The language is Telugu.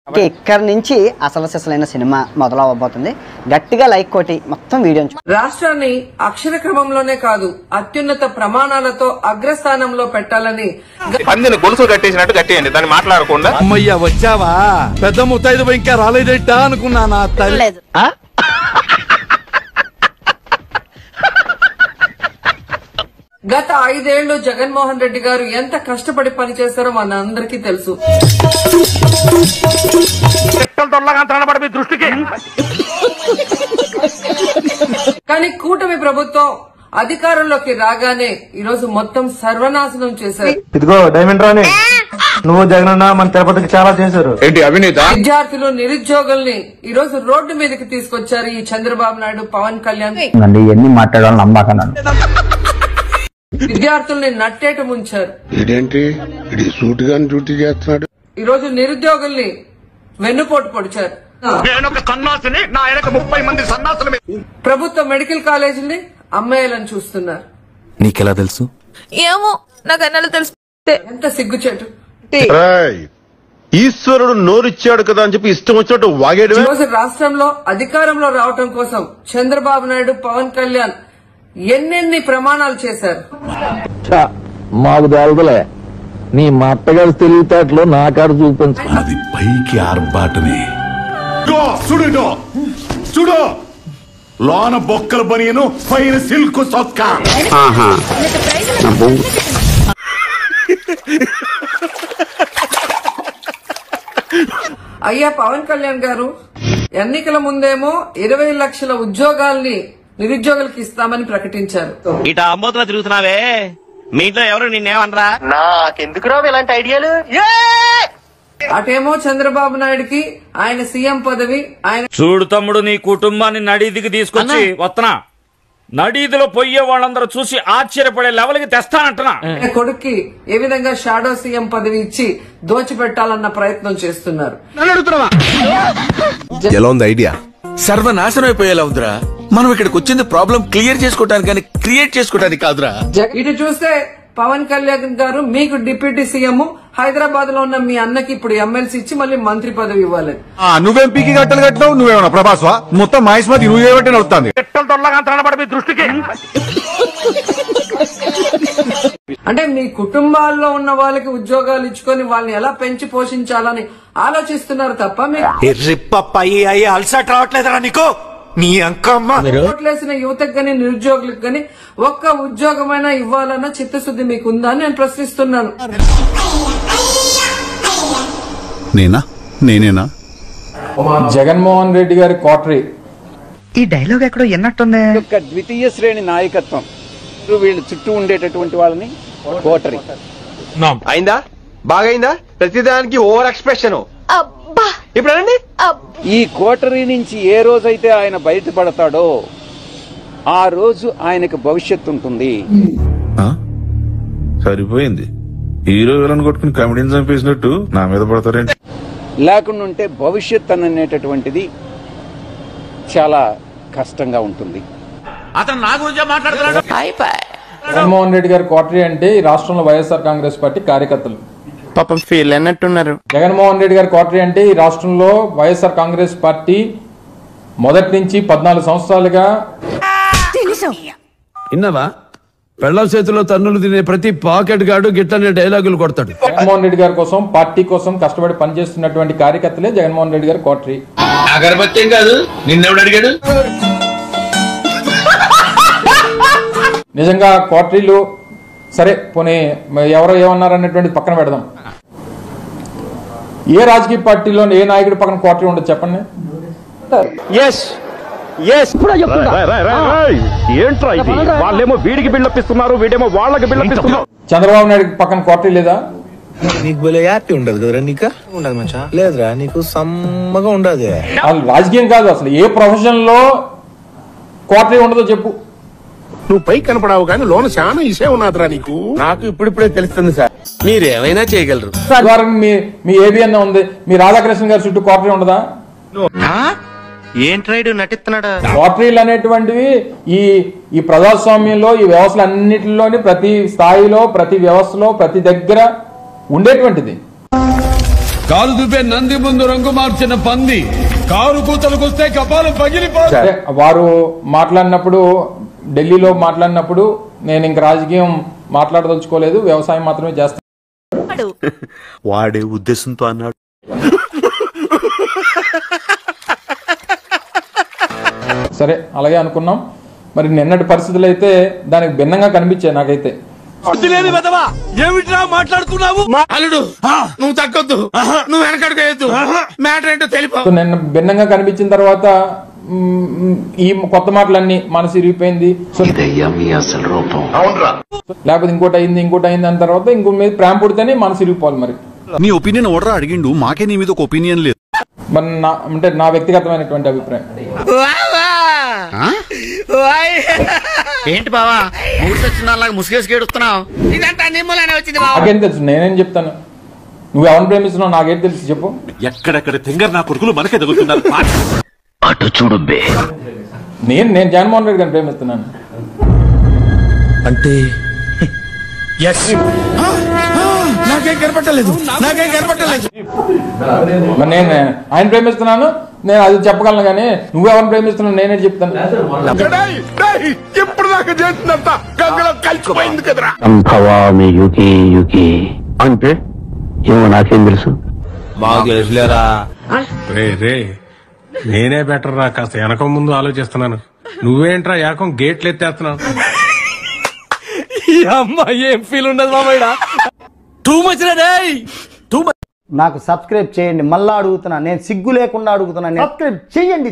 ఇక్కడ నుంచి అసలైన సినిమా మొదలవబోతుంది. గట్టిగా లైక్ కొట్టి మొత్తం వీడియో. రాష్ట్రాన్ని అక్షర క్రమంలోనే కాదు అత్యున్నత ప్రమాణాలతో అగ్రస్థానంలో పెట్టాలని పందిని గొలుసు కట్టేసినట్టు కట్టేయండి, దాన్ని మాట్లాడకుండా. అమ్మయ్య వచ్చావా, పెద్ద ముత్తైదు ఇంకా రాలేదేంటా అనుకున్నానా తల్లి. గత 5 ఏళ్లు జగన్మోహన్ రెడ్డి గారు ఎంత కష్టపడి పనిచేశారో మనందరికీ తెలుసు. కానీ కూటమి ప్రభుత్వం అధికారంలోకి రాగానే ఈరోజు మొత్తం సర్వనాశనం చేశారు. ఇదిగో డైమండ్ రాణి, నువ్వు జగనన్న మన తిరుపతికి చాలా చేశారు. ఏంటి అవినీతి? విద్యార్థులు నిరుద్యోగుల్ని ఈ రోజు రోడ్డు మీదకి తీసుకొచ్చారు ఈ చంద్రబాబు నాయుడు, పవన్ కళ్యాణ్. ఎన్ని మాట్లాడాలని నమ్మకం. విద్యార్థుల్ని నట్టేట ముంచారు. ఇదేంటి సూటిగా డ్యూటీ చేస్తున్నాడు. ఈ రోజు నిరుద్యోగుల్ని వెన్నుపోటు పొడిచారు. ప్రభుత్వ మెడికల్ కాలేజీని అమ్మాయిలను చూస్తున్నారు. నీకెలా తెలుసు? ఏమో నాకు అన్నలు తెలుసు. ఎంత సిగ్గుచేటు. ఈశ్వరుడు నోరిచ్చాడు కదా అని చెప్పి ఇష్టం వచ్చినట్టు వాగేడు. ఈ రోజు రాష్ట్రంలో అధికారంలో రావటం కోసం చంద్రబాబు నాయుడు, పవన్ కళ్యాణ్ ఎన్నెన్ని ప్రమాణాలు చేశారు. మాకు తెలుదులే, నీ మా అత్తగారు తెలివితేటలో నా కాడ చూపించు. అది పైకి ఆర్బాటమే. చూడు, లోన బొక్కల బనియను, పైన సిల్క్ సొక్క. అయ్యా పవన్ కళ్యాణ్ గారు, ఎన్నికల ముందేమో 20 లక్షల ఉద్యోగాల్ని నిరుద్యోగులకు ఇస్తామని ప్రకటించారు. ఇట అమ్మోతులా తిరుగుతున్నావే, మీ ఇంట్లో ఎవరు నిన్నేమనరా? నాకెందుకు రావు ఇలాంటి ఐడియాలు. అటేమో చంద్రబాబు నాయుడుకి ఆయన సీఎం పదవి, ఆయన చూడు తమ్ముడు, నీ కుటుంబాన్ని నడీదికి తీసుకొచ్చి వస్తున్నా, నడీదిలో పోయే వాళ్ళందరూ చూసి ఆశ్చర్యపడే లెవెల్కి తెస్తానంటున్నా. కొడుక్కి ఏ విధంగా షాడో సీఎం పదవి ఇచ్చి దోచిపెట్టాలన్న ప్రయత్నం చేస్తున్నారు. ఎలా ఉంది ఐడియా? సర్వనాశనం అయిపోయేలా ఉందిరా. మనం ఇక్కడికి వచ్చింది ప్రాబ్లం క్లియర్ చేసుకోవడానికి కానీ క్రియేట్ చేసుకోవడానికి కాదురా. ఇటు చూస్తే పవన్ కళ్యాణ్ గారు మీకు డిప్యూటీ సీఎం, హైదరాబాద్ లో ఉన్న మీ అన్నకి ఇప్పుడు ఎమ్మెల్సీ ఇచ్చి మళ్ళీ మంత్రి పదవి ఇవ్వాలి. నువ్వేం పీకి గట్టలు కట్టినావు? నువ్వేమన్నా ప్రభాస్వా? మొత్తం మహేష్మతి నువ్వే బట్టి నడుస్తుంది. దృష్టికి అంటే మీ కుటుంబాల్లో ఉన్న వాళ్ళకి ఉద్యోగాలు ఇచ్చుకొని వాళ్ళని ఎలా పెంచి పోషించాలని ఆలోచిస్తున్నారు తప్ప అలసట రావట్లేదరా నీకు? నీ అంకమ్మ ఓట్లేసిన యువతకు గాని నిరుద్యోగులకు గాని ఒక్క ఉద్యోగమైనా ఇవ్వాలన్న చిత్తశుద్ధి మీకుందా అని నేను ప్రశ్నిస్తున్నాను. నేనేనా జగన్మోహన్ రెడ్డి గారి కోటరీ. ఈ డైలాగ్ ఎక్కడో ఎన్నట్టుంది. ఒక ద్వితీయ శ్రేణి నాయకత్వం, వీళ్ళు చుట్టూ ఉండేటటువంటి వాళ్ళని కోటరీ. అయిందా? బాగైందా? ప్రతిదానికి ఓవర్ ఎక్స్ప్రెషన్. ఇప్పుడు ఈ కోటరీ నుంచి ఏ రోజైతే ఆయన బయటపడతాడో ఆ రోజు ఆయనకు భవిష్యత్తు ఉంటుంది. సరిపోయింది. హీరో విలన్ కొట్టుకుని కమెడీని చంపేసినట్టు నా మీద పడతారేంటి? లేకుండా ఉంటే భవిష్యత్ అనేటటువంటిది చాలా కష్టంగా ఉంటుంది. అతను నా గురించే మాట్లాడుతున్నాడు. జగన్మోహన్ రెడ్డి గారి కోటరీ అంటే ఈ రాష్ట్రంలో వైఎస్ఆర్ కాంగ్రెస్ పార్టీ కార్యకర్తలు పాపం ఫీల్ అన్నట్టున్నారు. జగన్మోహన్ రెడ్డి గారి కోటరీ అంటే ఈ రాష్ట్రంలో వైఎస్ఆర్ కాంగ్రెస్ పార్టీ మొదటి నుంచి 14 సంవత్సరాలుగా. విన్నావా? పెళ్ళ చేతిలో తన్నులు తినే ప్రతి పాకెట్ గాడు గిట్టనే డైలాగులు కొడతాడు. జగన్మోహన్ రెడ్డి గారి కోసం, పార్టీ కోసం కష్టపడి పనిచేస్తున్నటువంటి కార్యకర్తలే జగన్మోహన్ రెడ్డి గారి కోటరీ. అగరబత్తి కాదు, నిన్నెవడు అడిగాడు? నిజంగా కోటరీలు సరే పోనీ, ఎవరో ఏమన్నారనేటువంటి పక్కన పెడదాం. ఏ రాజకీయ పార్టీలో ఏ నాయకుడి పక్కన కోటరీ ఉండదు చెప్పండి. ఏంట్రా ఇది? వాళ్ళేమో వీడికి బిల్డప్ ఇస్తున్నారు, వీడేమో వాళ్ళకి బిల్డప్ ఇస్తున్నారు. చంద్రబాబు నాయుడు పక్కన కోటరీ లేదా? నీకు భలే హ్యాపీ ఉండదు కదరా? నీకు ఉండదు మంచా? లేదురా, నీకు సమ్మగా ఉండదు. రాజకీయం కాదు, అసలు ఏ ప్రొఫెషన్ లో కోటరీ ఉండదో చెప్పు. నువ్వు పై కనపడావు కానీ లోన చాలా ఇసే ఉన్నదిరా నీకు. నాకు ఇప్పుడిప్పుడే తెలుస్తుంది సార్. మీరేమైనా చేయగలరు. మీ ఏబిఎన్ ఉంది, మీ రాధాకృష్ణ గారి చుట్టూ కోటరీ ఉండదా? ఏంట్రైడు నటిస్తున్నాడా? కోటరీలు అనేటువంటివి ఈ ప్రజాస్వామ్యంలో, ఈ వ్యవస్థలు అన్నిటిలోని ప్రతి స్థాయిలో, ప్రతి వ్యవస్థలో, ప్రతి దగ్గర ఉండేటువంటిది. కారు దుబ్బే నంది ముందు రంగు మార్చిన పంది కారు కూతలకొస్తే కపాలం పగిలిపోతుంది. వారు మాట్లాడినప్పుడు ఢిల్లీలో మాట్లాడినప్పుడు నేను ఇంక రాజకీయం మాట్లాడదలుచుకోలేదు, వ్యవసాయం మాత్రమే చేస్తాను వాడే ఉద్దేశంతో అన్నాడు. సరే అలాగే అనుకున్నాం. మరి నిన్నటి పరిస్థితులు అయితే దానికి భిన్నంగా కనిపించాయి నాకైతే. ఏమిట్రా మాట్లాడుతున్నావు? అల్లుడు నువ్వు తగ్గొద్దు, నువ్వు వెనకడుగు, మ్యాటర్ ఏంటో తెలిపో. నిన్న భిన్నంగా కనిపించిన తర్వాత ఈ కొత్త మాటలన్నీ మనసు ఇరిగిపోయింది. లేకపోతే ఇంకోటి అయింది అన్న తర్వాత ఇంకో మీద ప్రేమ పుడితేనే మనసు ఇరిగిపోవాలి. మరి నీ ఒపీనియన్ ఓడరా అడిగిండు, మాకే నీ మీద ఒక ఒపీనియన్ లేదు. మరి అంటే నా వ్యక్తిగతమైనటువంటి అభిప్రాయం. ఏంటి బావా ముసుగేసుకేడుస్తున్నావు? ఇదంతా నిమ్మలానే వచ్చింది. నాకేం తెలుసు, నేనేం చెప్తాను? నువ్వు ఎవరిని ప్రేమిస్తున్నావు నాకేం తెలుసు చెప్పు. ఎక్కడెక్కడ తింగర్ నా కొడుకులు మనకే తగులుతున్నారు. అటు చూడు నేను జగన్మోహన్ రెడ్డి గారిని ప్రేమిస్తున్నాను. అంటే నాకేం కనపట్టలేదు. మరి నేను ఆయన ప్రేమిస్తున్నాను, నేను అది చెప్పగలను. కానీ నువ్వెవరిని ప్రేమిస్తున్నావు నేనే చెప్తాను. ఇప్పుడు దాకా చేసినంత గంగలో కలిసిపోయింది కదరా. అంటే ఏమో నాకేం తెలుసు. బాగా తెలుసులేరా. రే నేనే బెటర్ రా, కాస్త వెనక ముందు ఆలోచిస్తున్నాను. నువ్వేంట్రా ఏకం గేట్లు ఎత్తేస్తున్నావు? అమ్మాయి ఏం ఫీల్ ఉండదు మామయ్య. టూ మచ్ రే. నాకు సబ్స్క్రైబ్ చేయండి. మళ్ళా అడుగుతున్నా, నేను సిగ్గు లేకుండా అడుగుతున్నా, సబ్స్క్రైబ్ చేయండి.